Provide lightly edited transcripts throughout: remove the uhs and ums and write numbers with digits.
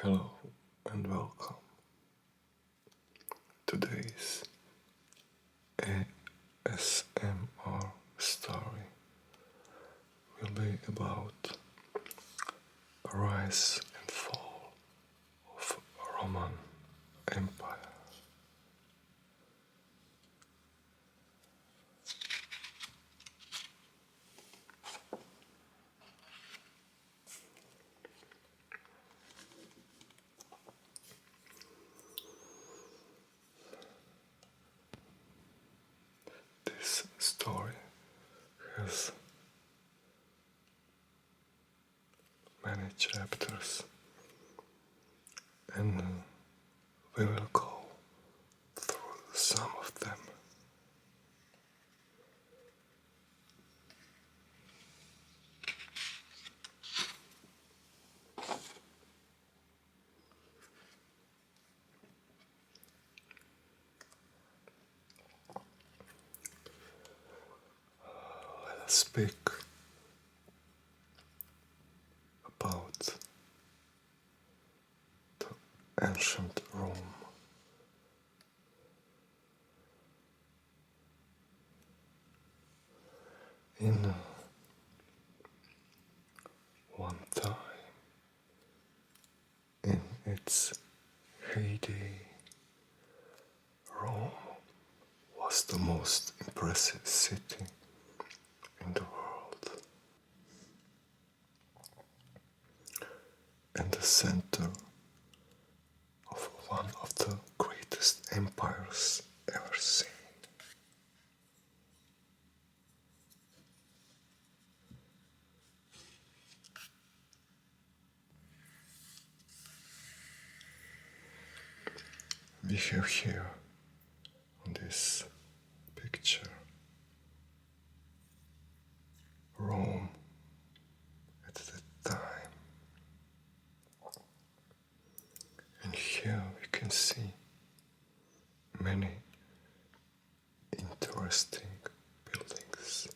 Hello and welcome. Today's ASMR story will be about a rise and fall of Roman Empire. This story has many chapters, and we will go through some of them. Let us speak about the ancient Rome. In one time, in its heyday, Rome was the most impressive city in the world and the center of one of the greatest empires ever seen. We have here on this picture Rome at that time, and here we can see many interesting buildings,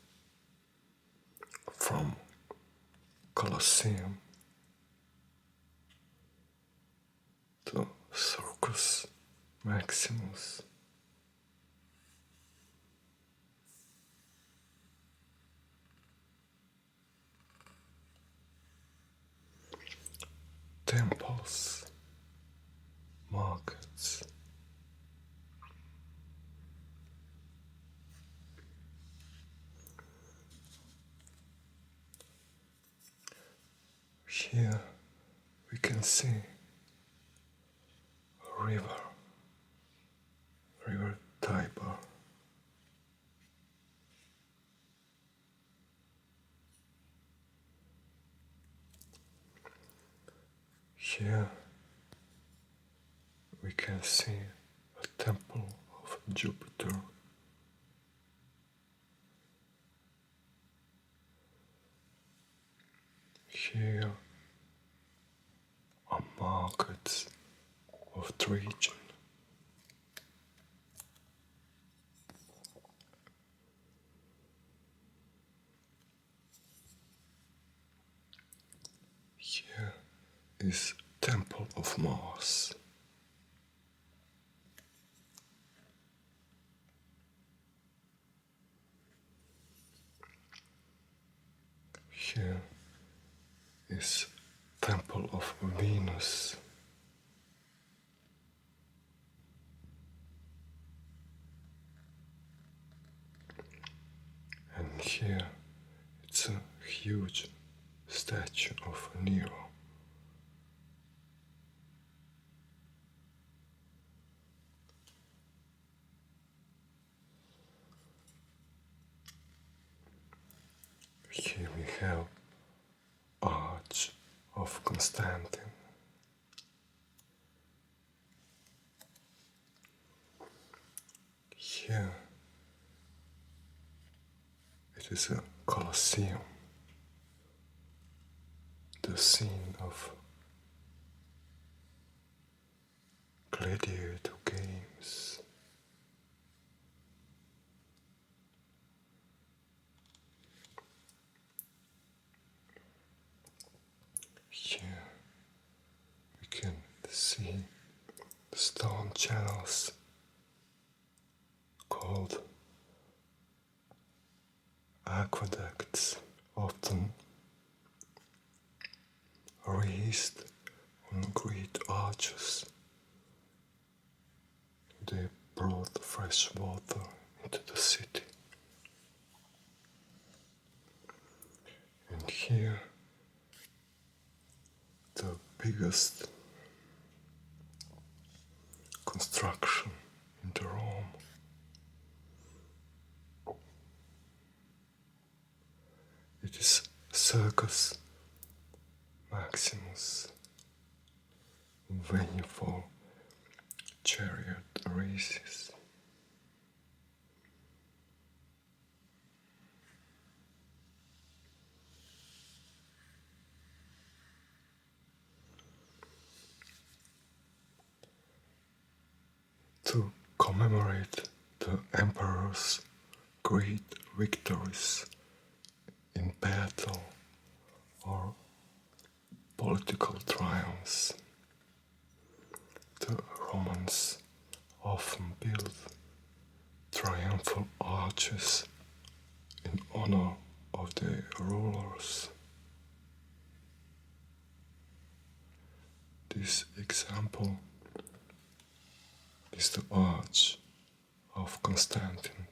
from Colosseum to Circus Maximus, temples, markets, here we can see a river Tiber. Here we can see a temple of Jupiter. Here are markets of Trajan. Here is Temple of Mars. Here is Temple of Venus. And here it's a huge statue of Nero. Here we have Arch of Constantine. Here it is a Colosseum, the scene of gladiator games. Here we can see stone channels called aqueducts, often raised on great arches. They brought fresh water into the city. And here, the biggest construction in the Rome. It is Circus Maximus, venue for chariot races. To commemorate the emperor's great victories in battle or political triumphs, the Romans often built triumphal arches in honor of their rulers. This example is the Arch of Constantine.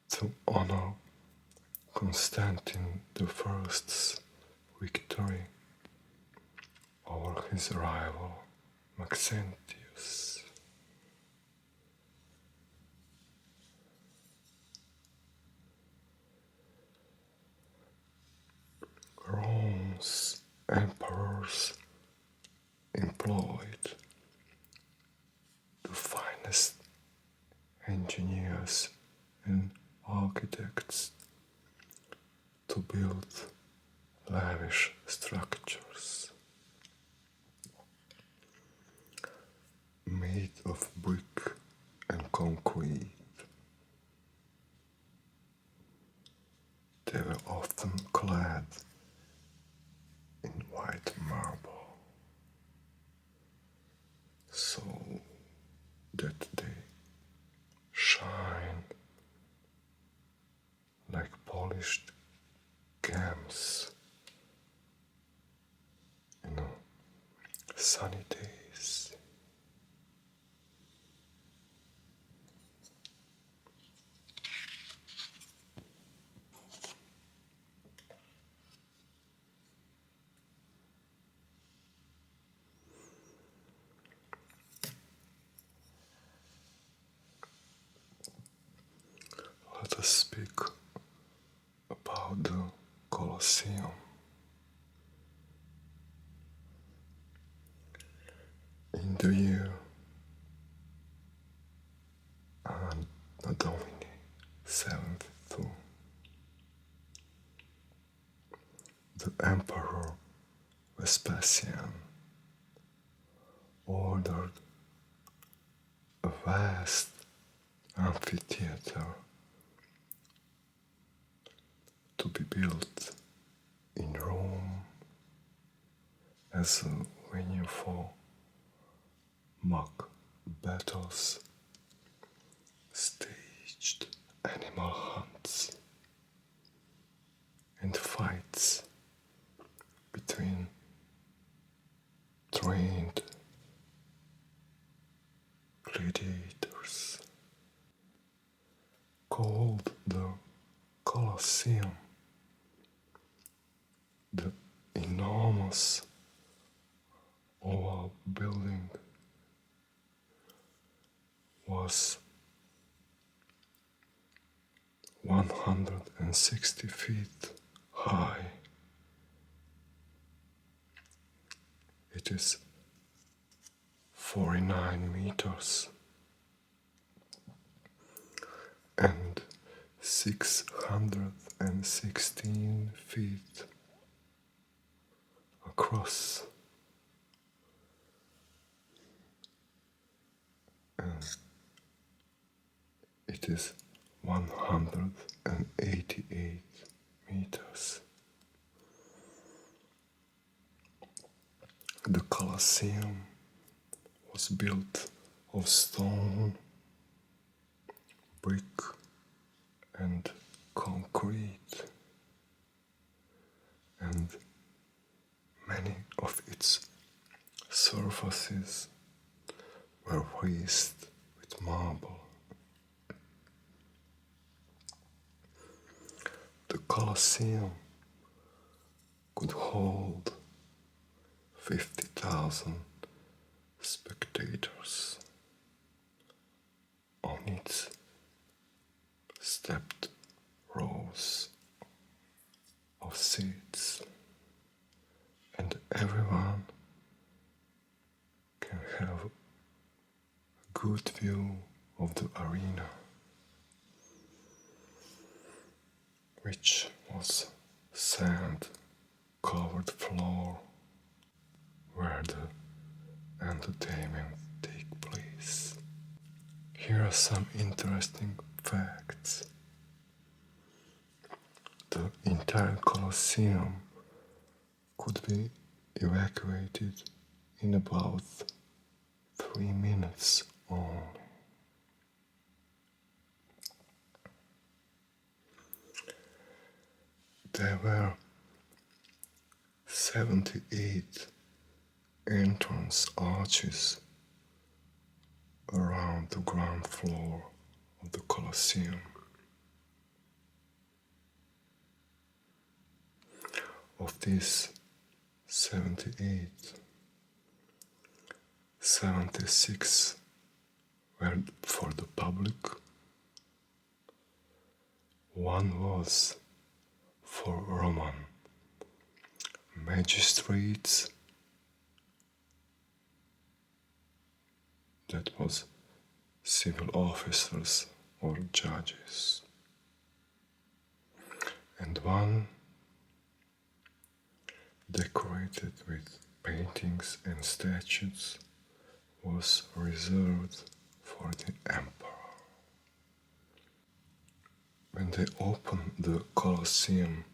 To honor Constantine I's victory over his rival Maxentius. Rome's emperors employed the finest engineers and architects to build lavish structures made of brick and concrete. They were often clad in white marble, so that they shine like polished gems in sunny days. Let us speak about the Colosseum. In the year Anno Domini 72, the Emperor Vespasian ordered a vast amphitheater to be built in Rome as a venue for mock battles, staged animal hunts, and fights between trained gladiators. Called the Colosseum, the enormous oval building was 160 feet high. It is 49 meters and 616 feet across, and it is 188 meters The Colosseum was built of stone, brick, and concrete, and many of its surfaces were raised with marble. The Colosseum could hold 50,000 spectators on its stepped rows of seats, and everyone can have a good view of the arena, which was sand covered floor where the entertainment take place. Here are some interesting facts. The entire Colosseum could be evacuated in about 3 minutes only. There were 78 entrance arches around the ground floor of the Colosseum. Of these 78, 76 were for the public, one was for Roman magistrates, that was civil officers or judges, and one decorated with paintings and statues was reserved for the emperor. When they opened the Colosseum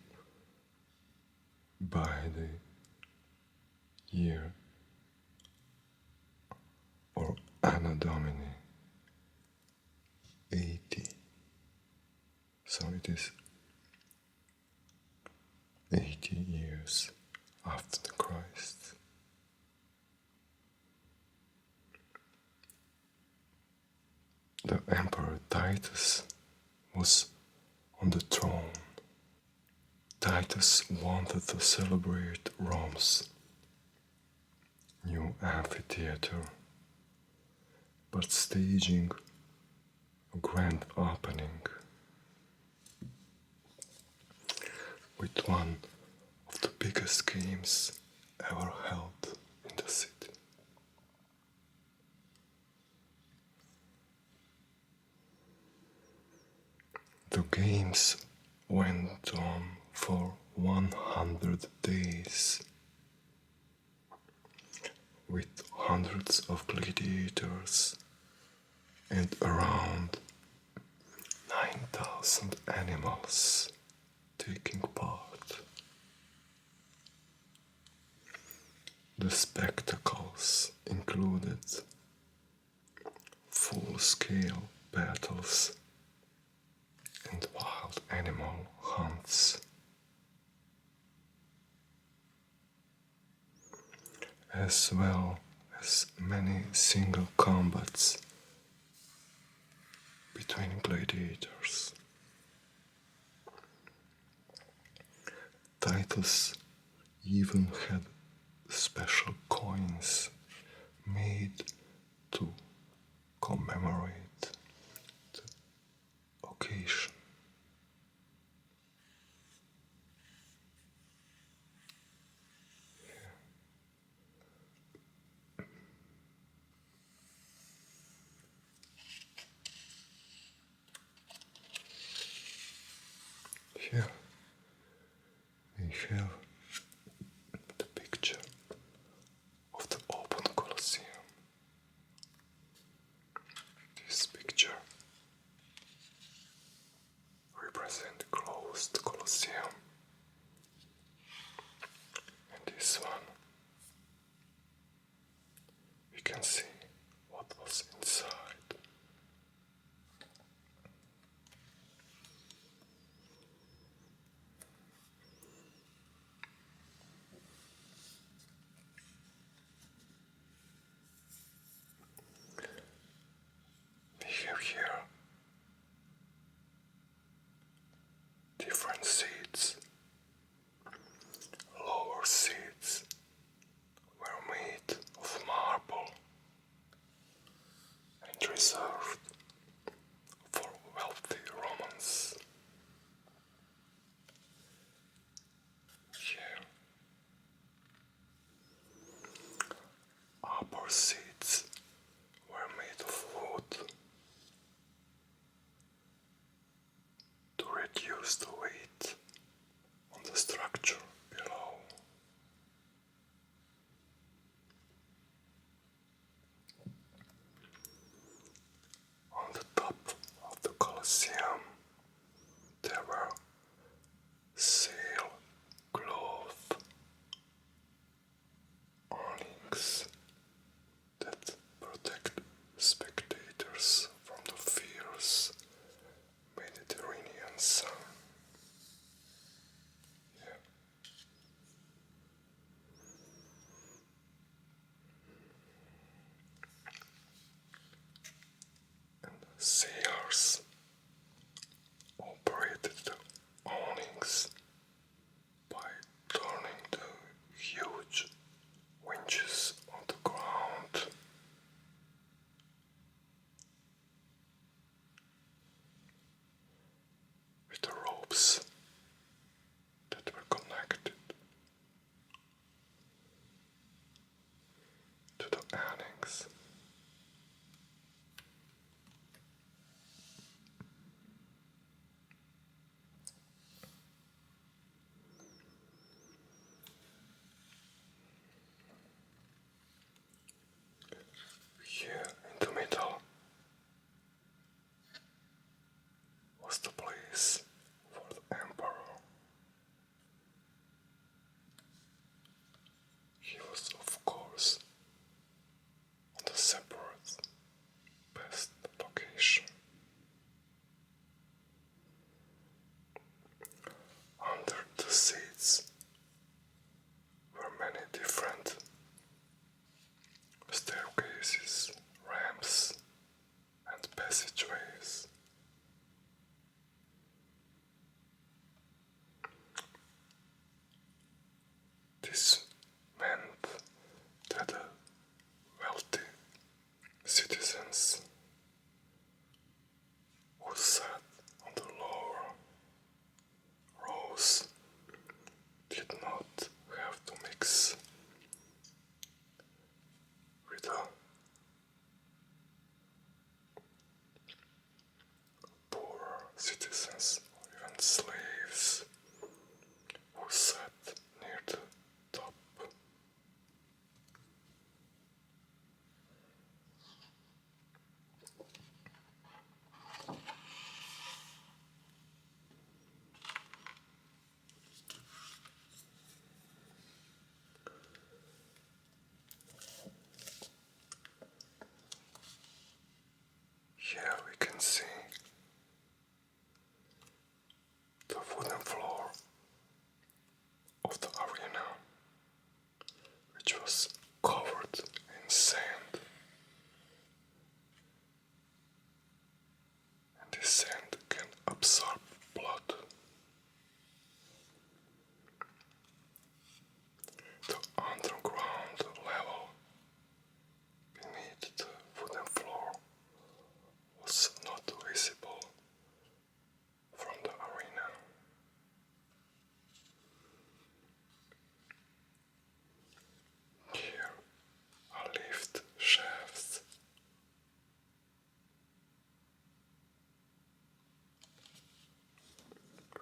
by the year or Anno Domini 80, so it is 80 years after the Christ. The Emperor Titus was on the throne. Titus wanted to celebrate Rome's new amphitheater, but staging a grand opening with one of the biggest games ever held in the city. The games went on for 100 days with hundreds of gladiators and around 9,000 animals taking part. The spectacles included full-scale battles and wild animal hunts, as well as many single combats between gladiators. Titus even had special coins made to commemorate the occasion. Here we have the picture of the open Colosseum. This picture represents the closed Colosseum, and this one reduce the weight on the structure below. On the top of the Colosseum, there were sailcloth awnings that protect spectators from the fierce Mediterranean sun. Yeah. And sailors operated the awnings by turning the huge winches on the ground. With the ropes that were connected to the awnings. Here in the middle was the place for the emperor. He was, of course, on the separate best location. Under the seats were many different staircases, ramps, and passageways. This meant that the wealthy citizens who sat on the lower rows did not have to mix with the poorer citizens or even slaves who sat near the top. Here we can see the wooden floor of the arena, which was covered in sand. And this sand can absorb blood. The underground level beneath the wooden floor was not visible from the arena. Here are lift shafts.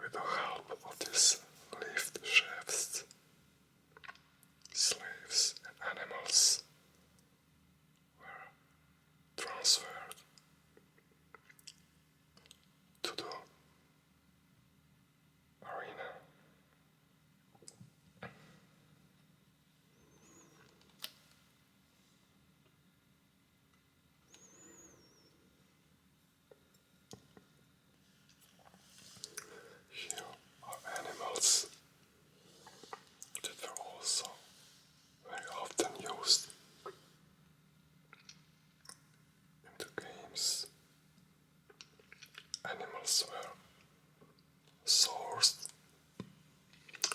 With the help of these lift shafts, slaves and animals were transferred to the arena. Here are animals that were also very often used in the games. Animals were sourced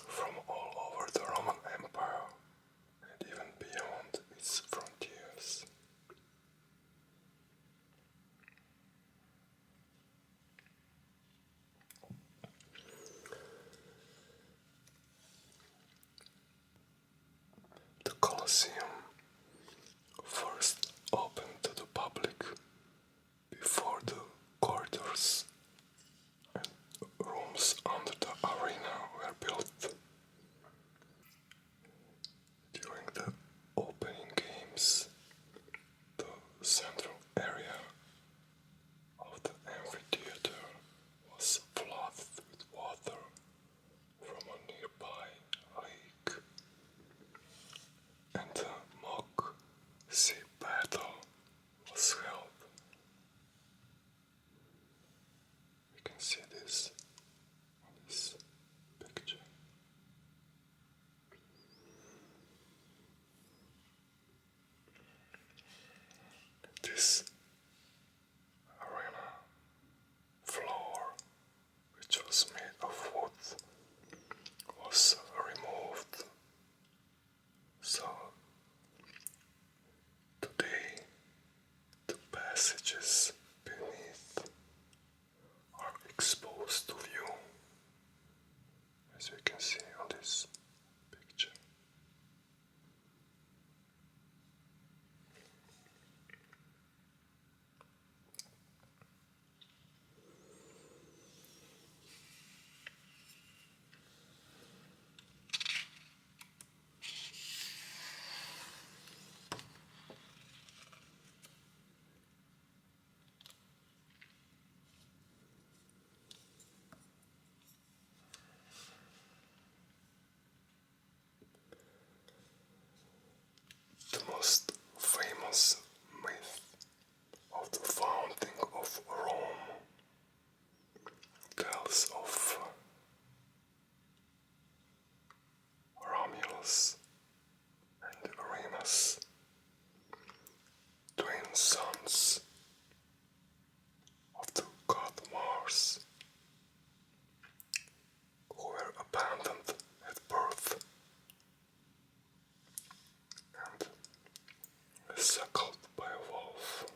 from all over the Roman Empire and even beyond its frontiers. The Colosseum first opened to the public before the corridors and rooms his arena floor, which was made of wood, was removed. So today the passages beneath are exposed to view, as we can see on this picture. The most famous myth of the founding of Rome tells of Romulus and Remus, twin sons of the god Mars, who were abandoned at birth and suckled by a wolf.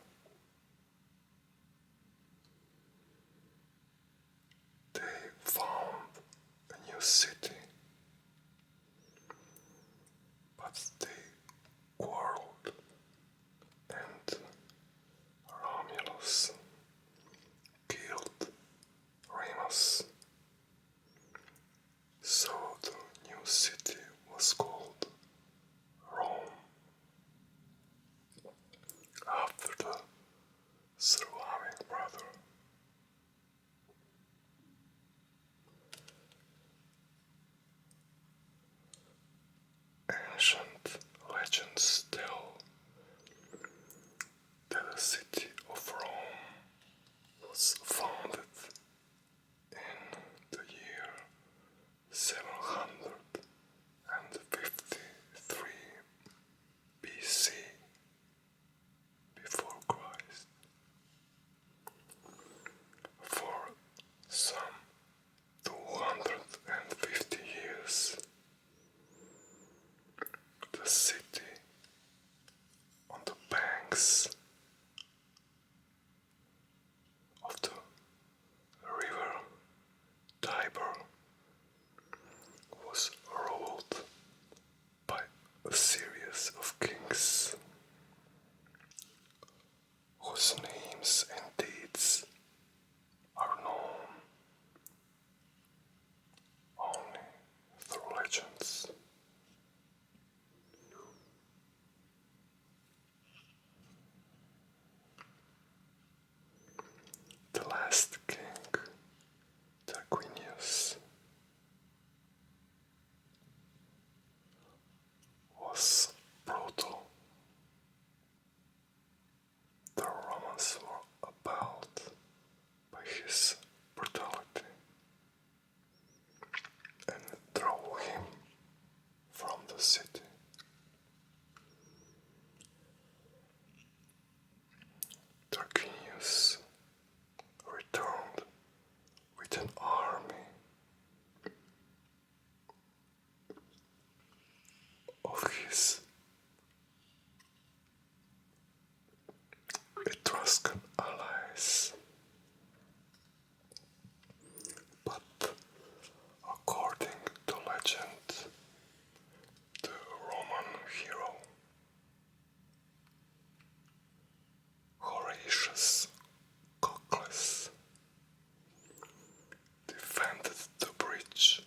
They found a new city, but they quarreled, and Romulus killed Remus. So the new city was called Rome, after the surviving brother. Ancient legends tell that the city of Rome was founded in the year 753 BC, before Christ. For some 250 years, the city on the banks of the river Tiber was ruled by a series of kings whose names and deeds are known only through legends. The last king, Tarquinius, was brutal. The Romans were appalled by his brutality and drove him from the city. Tarquinius returned with an army of his Etruscan allies, but according to legend, the Roman hero Horatius Cocles defended the bridge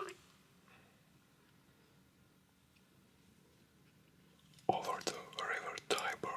over the river Tiber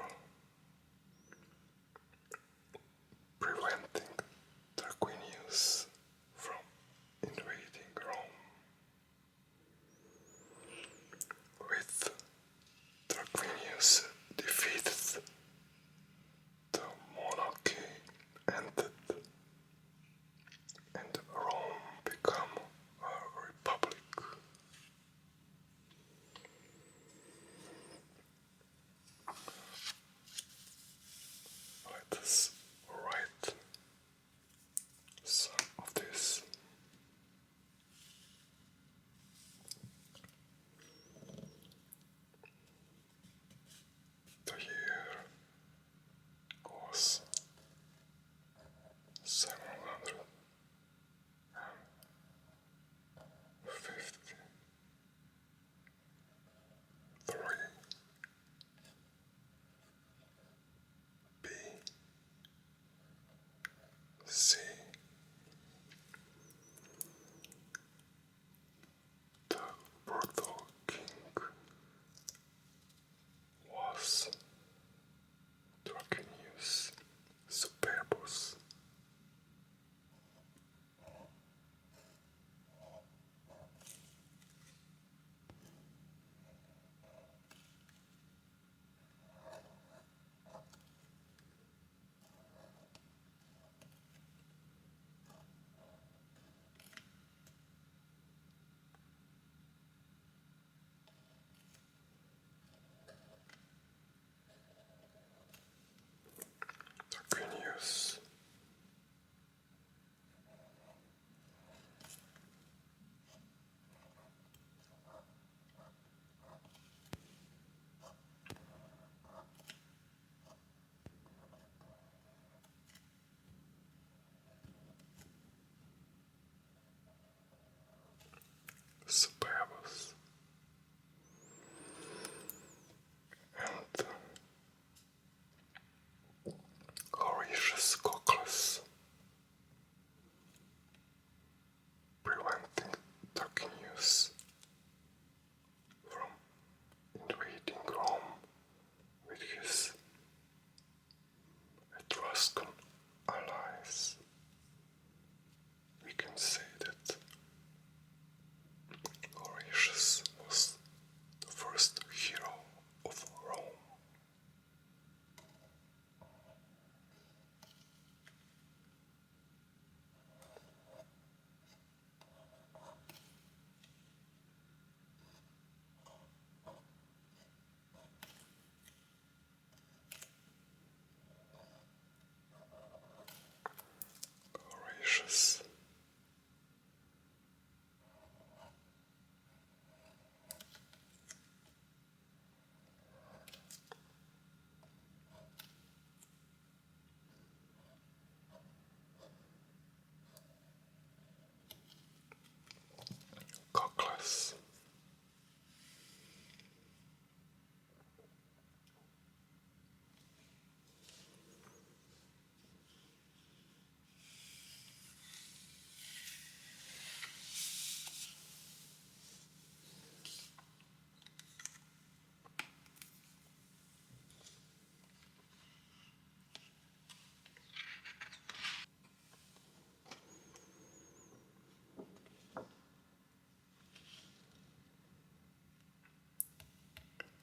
Yes.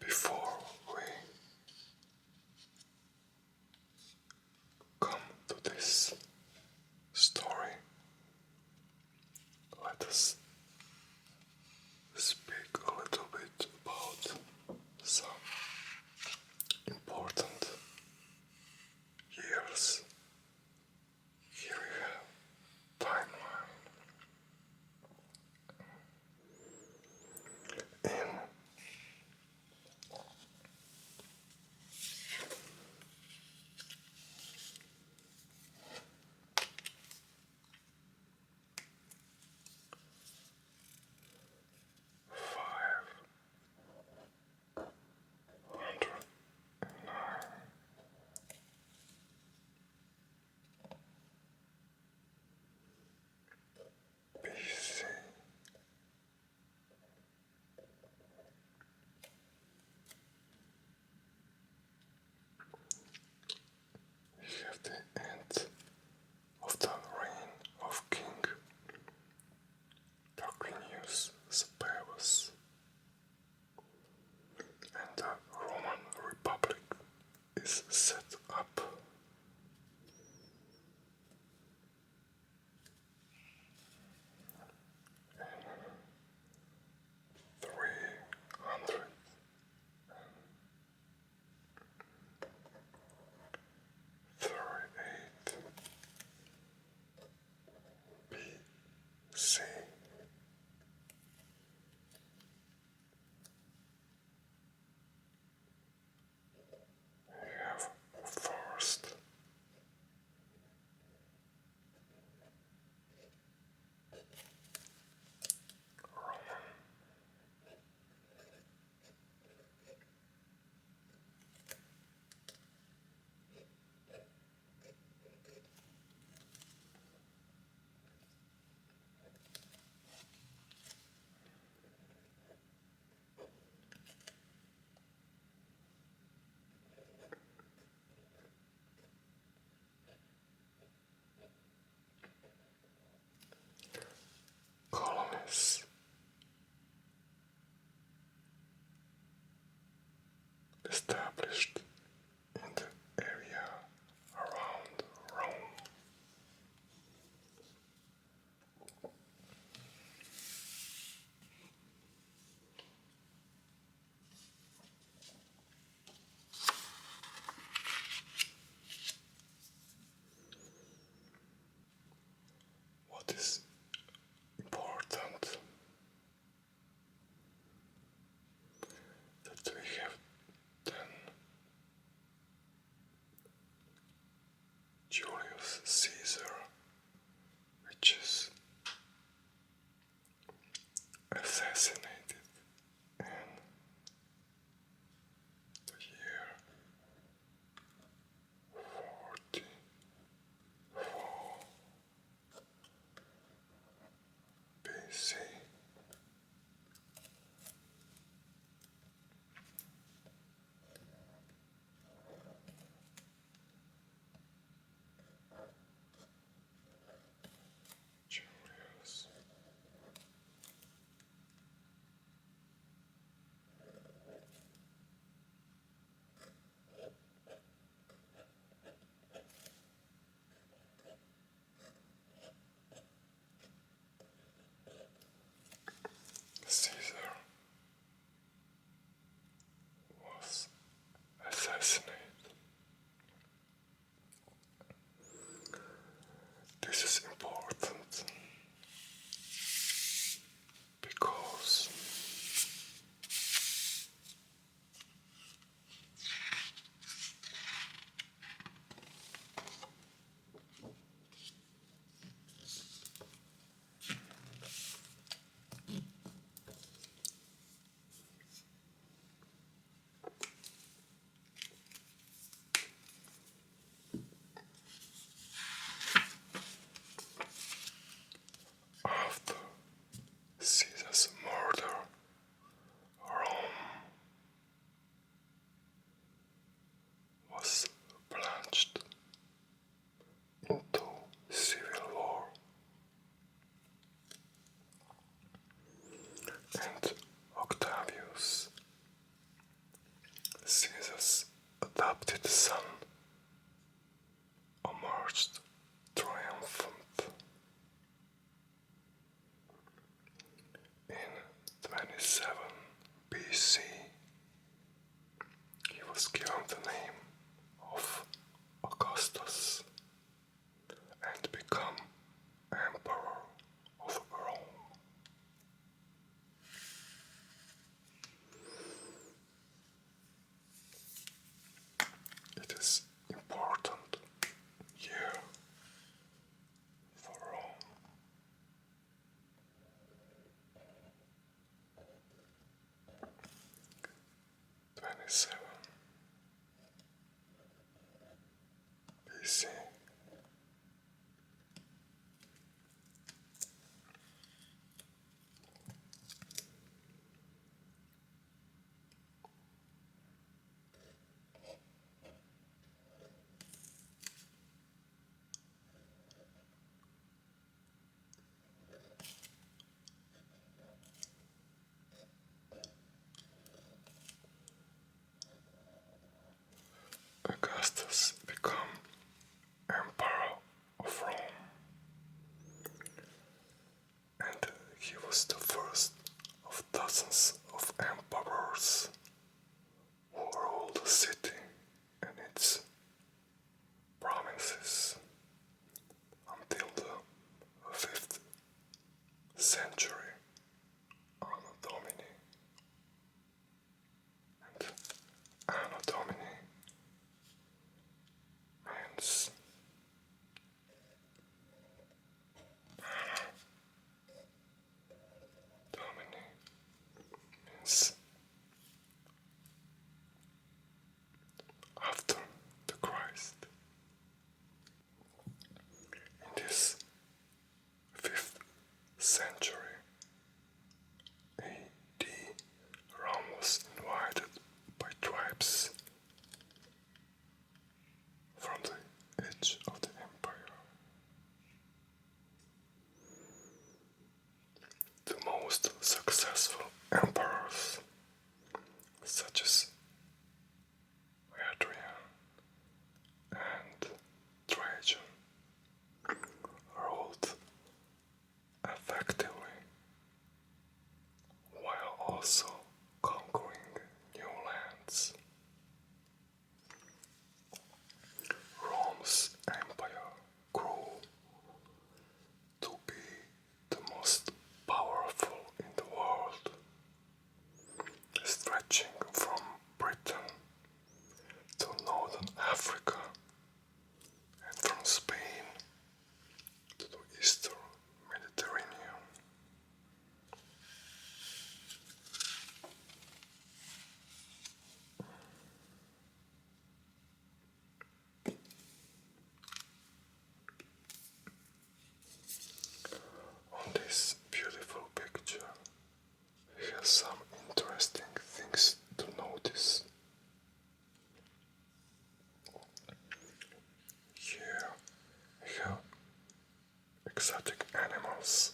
Before we come to this story, let us speak a little bit about some important years. Here we have timeline. In 509 BC, we have the end of the reign of King Tarquinius Severus, and the Roman Republic is set up. In 338 BC, we have first Roman colonies established in the area around Rome. What is important that we have then and Octavius, Caesar's adopted son, emerged triumphant. In 27 BC, he was given the name of Augustus and become Emperor of Rome. It is important year for Rome. 27 BC. Augustus became Emperor of Rome, and he was the first of dozens of emperors who ruled the city and its provinces until the 5th century Anno Domini. And Anno Domini means Domini means after the Christ. In this 5th century AD, Rome was invaded by tribes from the edge of the empire. The most successful emperors, such as Hadrian and Trajan, ruled effectively while also conquering new lands. Rome's empire grew to be the most powerful in the world, stretching from Britain to northern Africa and from Spain to the eastern Mediterranean. On this beautiful picture, we have some interesting things to notice. Here we have exotic animals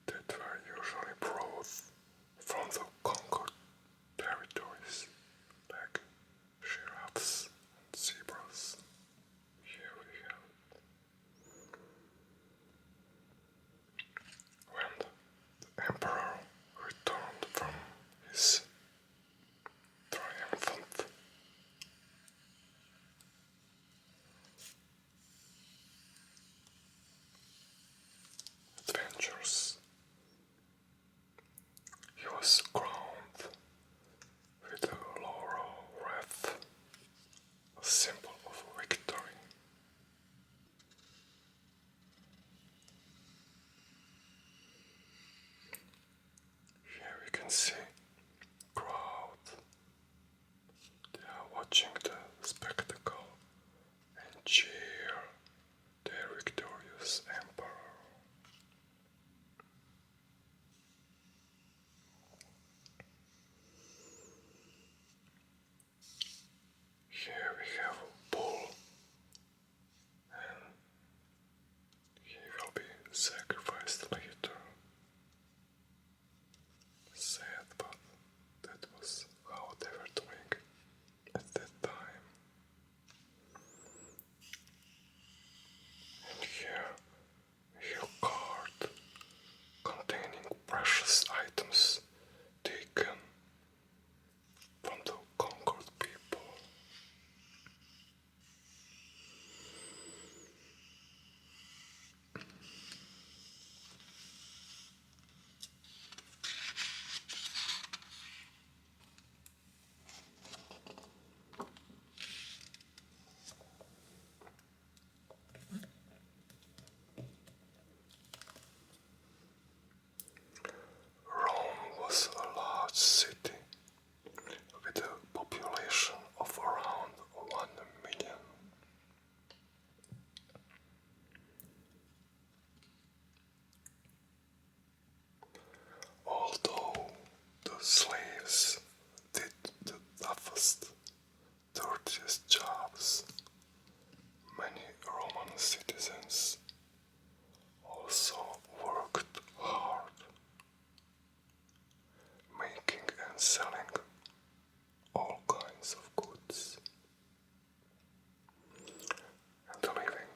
that were usually brought from the conquered territories, like giraffes and zebras. Here we have when the emperor returned from his triumphant adventures. He was crowned with a laurel wreath, a symbol of victory. Here we can see crowd. They are watching the spectacle and cheer their victorious emperor. Here we have a bull, and he will be sacrificed later. selling all kinds of goods and living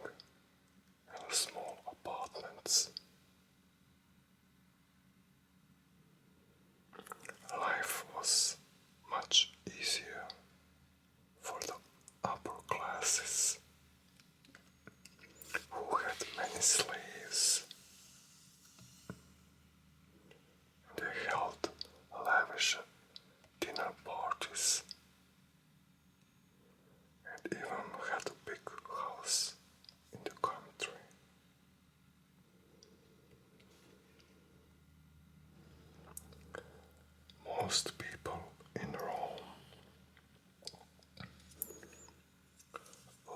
in small apartments. Life was much easier for the upper classes who had many slaves. They held lavish dinner parties and even had a big house in the country. Most people in Rome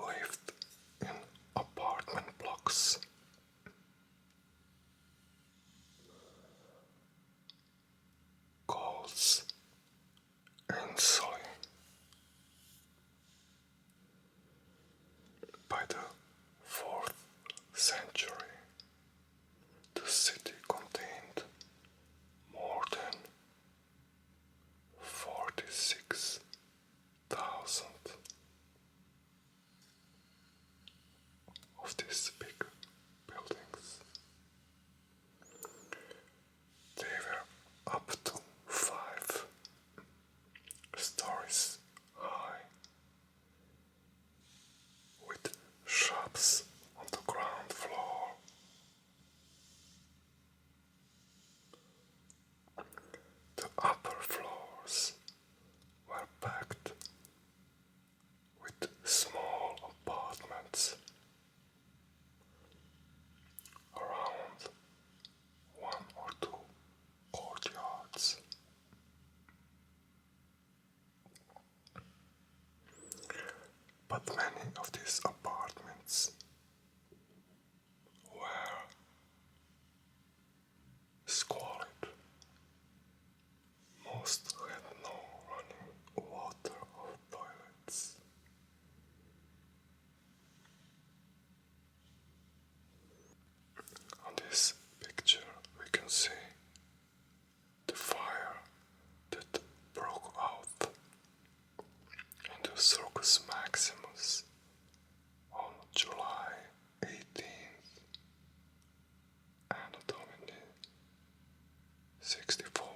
lived in apartment blocks. Calls inside. By the 4th century, the city contained more than 46,000 of these big buildings. They were up to 5 stories high, with shops on the ground floor. The upper floors were packed with small apartments around 1 or 2 courtyards. But many of these apartments were squalid. Most had no running water or toilets. On this picture we can see the fire that broke out in the Circus Maximus on July 18th, Anno Domini 64.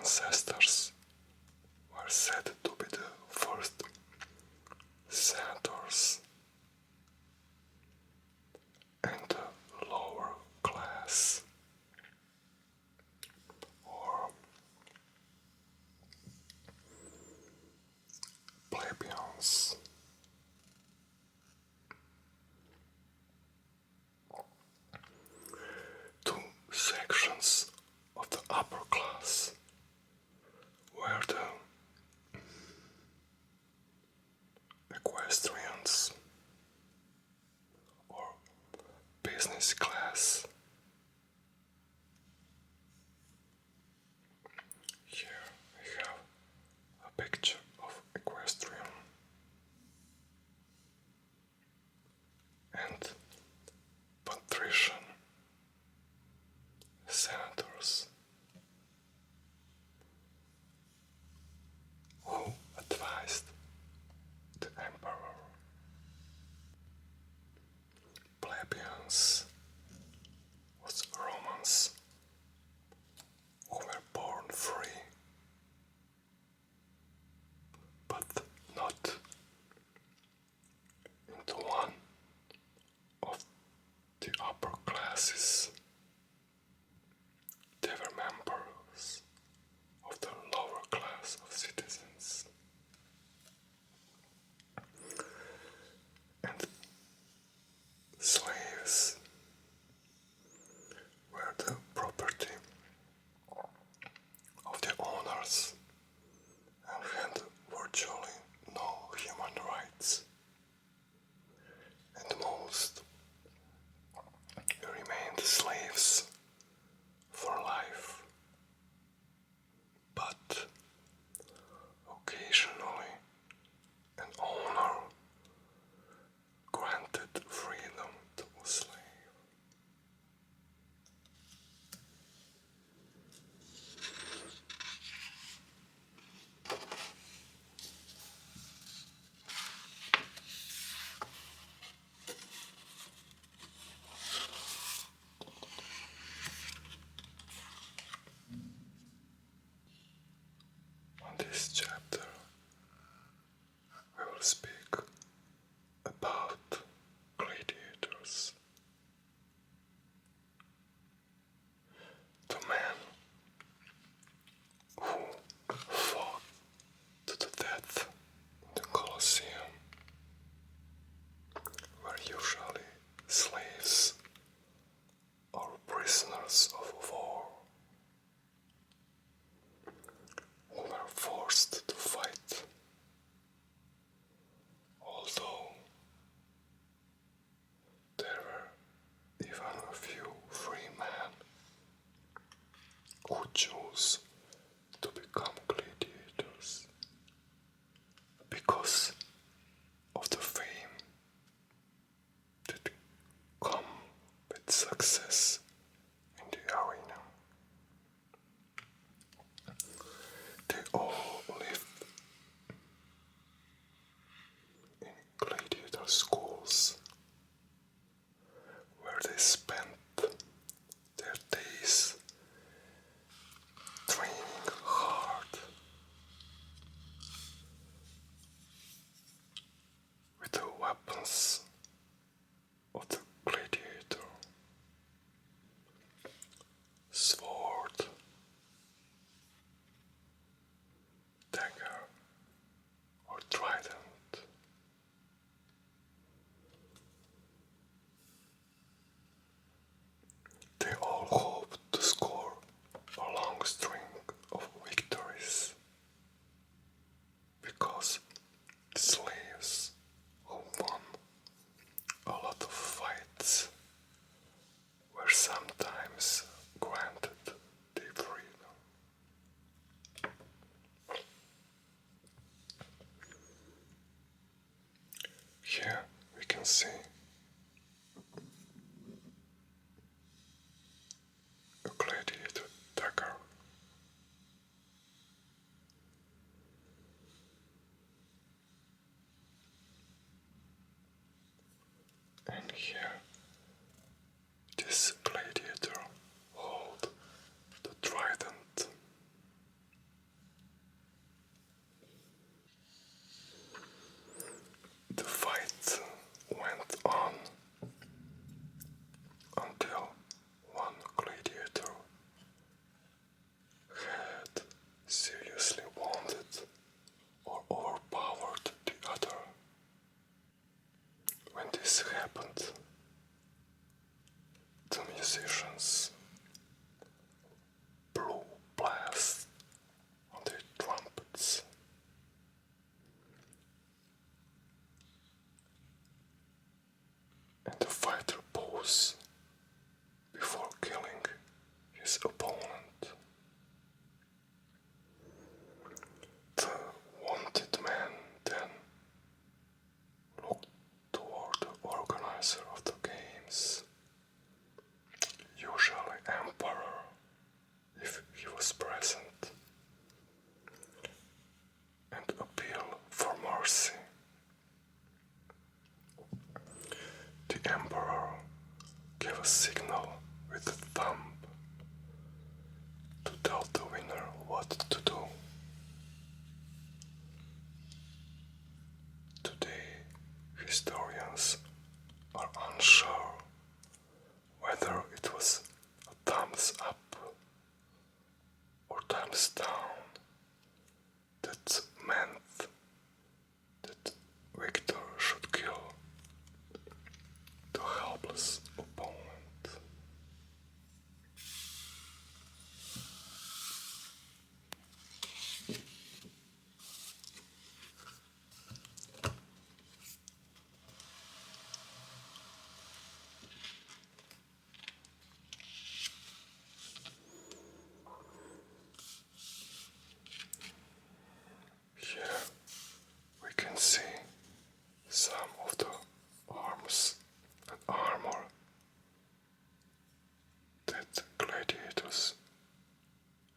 ancestors were said to be the first senators and the lower class or plebeians. Two sections of the upper class were the equestrians or business class. Here we have a picture of equestrian and patrician senators who advised the emperor. Plebeians was Romans who were born free, but not into one of the upper classes. They were members of the lower class of citizens. And slaves were the property of the owners and had virtually no human rights, and most remained slaves for life. But occasionally an owner granted freedom to a slave. On this chapter, we will speak about gladiators. The men who fought to the death in the Colosseum were usually slaves or prisoners of war who were forced to fight, although there were even a few free men who chose to become gladiators because of the fame that come with success in the arena. They all lived in gladiator schools where they spent their days training hard with the weapons of the gladiator: sword, dagger, or trident. They all hoped to score a long string of victories because the slaves who won a lot of fights were sometimes granted their freedom. Here we can see a gladiator dagger. And here this gladiator hold the trident. pose before killing his opponent. The wanted man then looked toward the organizer of the games, usually emperor if he was present, and appealed for mercy. The emperor gave a signal with the thumb to tell the winner what to do. Today, historians are unsure whether it was a thumbs up or thumbs down that meant that Victor should kill the helpless opponent. Here we can see some of the arms and armor that gladiators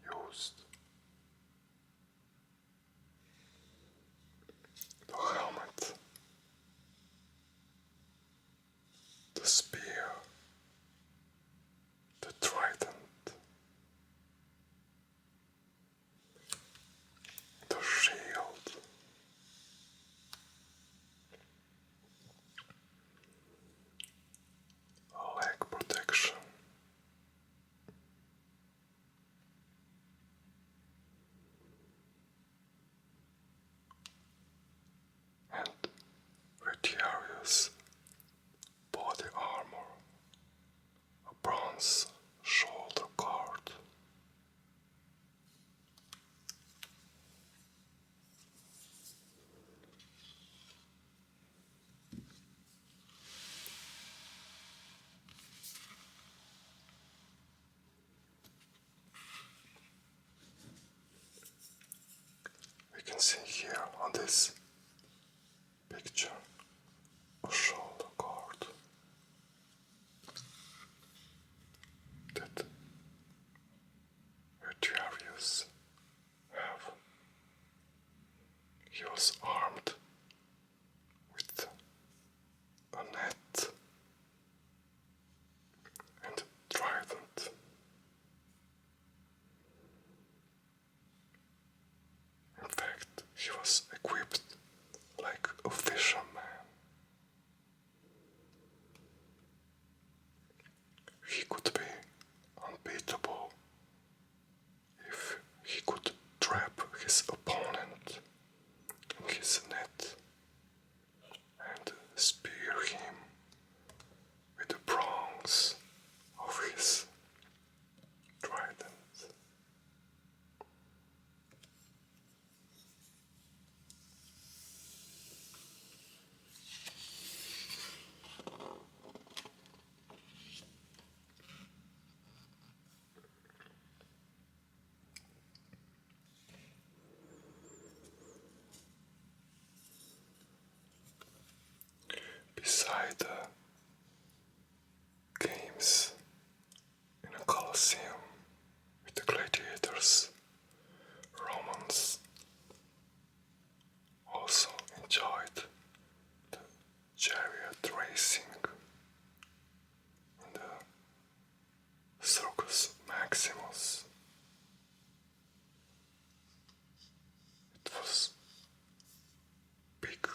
used. The helmet, the spear, the trident, the shield, leg protection, and Retiarius body armor, a bronze shoulder guard. We can see here on this picture a shoulder guard that Retiarius have. He was armed with a net and trident. In fact, he was equipped like a fisherman. He could be unbeatable if he could trap his opponent in his net and spear him with the prongs of his trident. Beside the games in a Colosseum with the gladiators, Romans also enjoyed the chariot racing in the Circus Maximus. It was big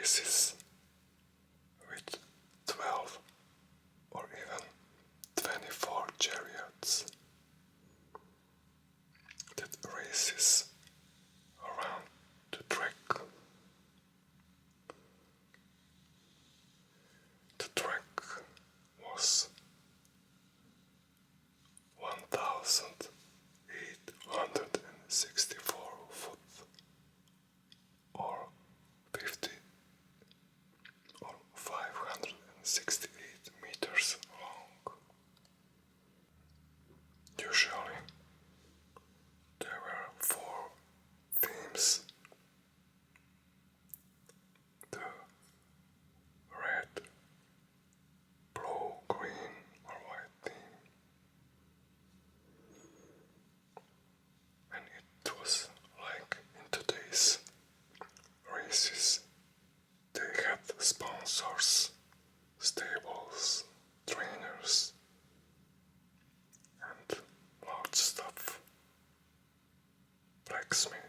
races with 12 or even 24 chariots that races around the track. The track was 1,864 foot or 50 or 568 meters long. Usually there were four themes: the red, blue, green, or white theme, and it was like in today's races. They had sponsors, stables, trainers, and lots of stuff. Blacksmith.